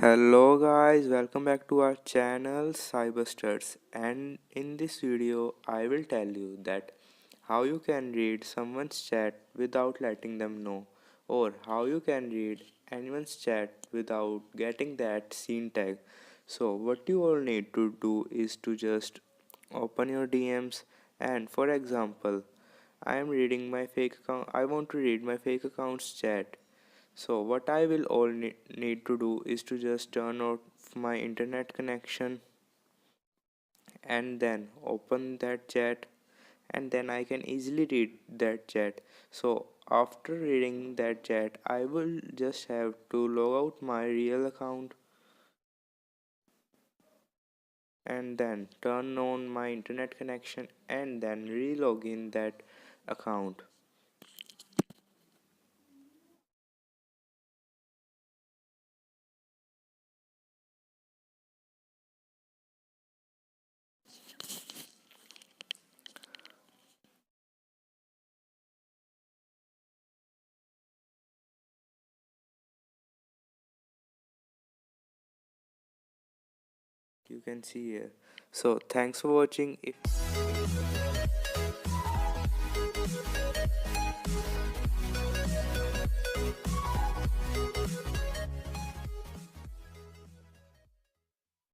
Hello guys, welcome back to our channel Cybersters, and in this video I will tell you that how you can read someone's chat without letting them know, or how you can read anyone's chat without getting that scene tag. So what you all need to do is to just open your DMs, and for example I want to read my fake account's chat. So what I will all need to do is to just turn off my internet connection and then open that chat, and then I can easily read that chat. So after reading that chat, I will just have to log out my real account and then turn on my internet connection and then re-log in that account. You can see here. So thanks for watching. If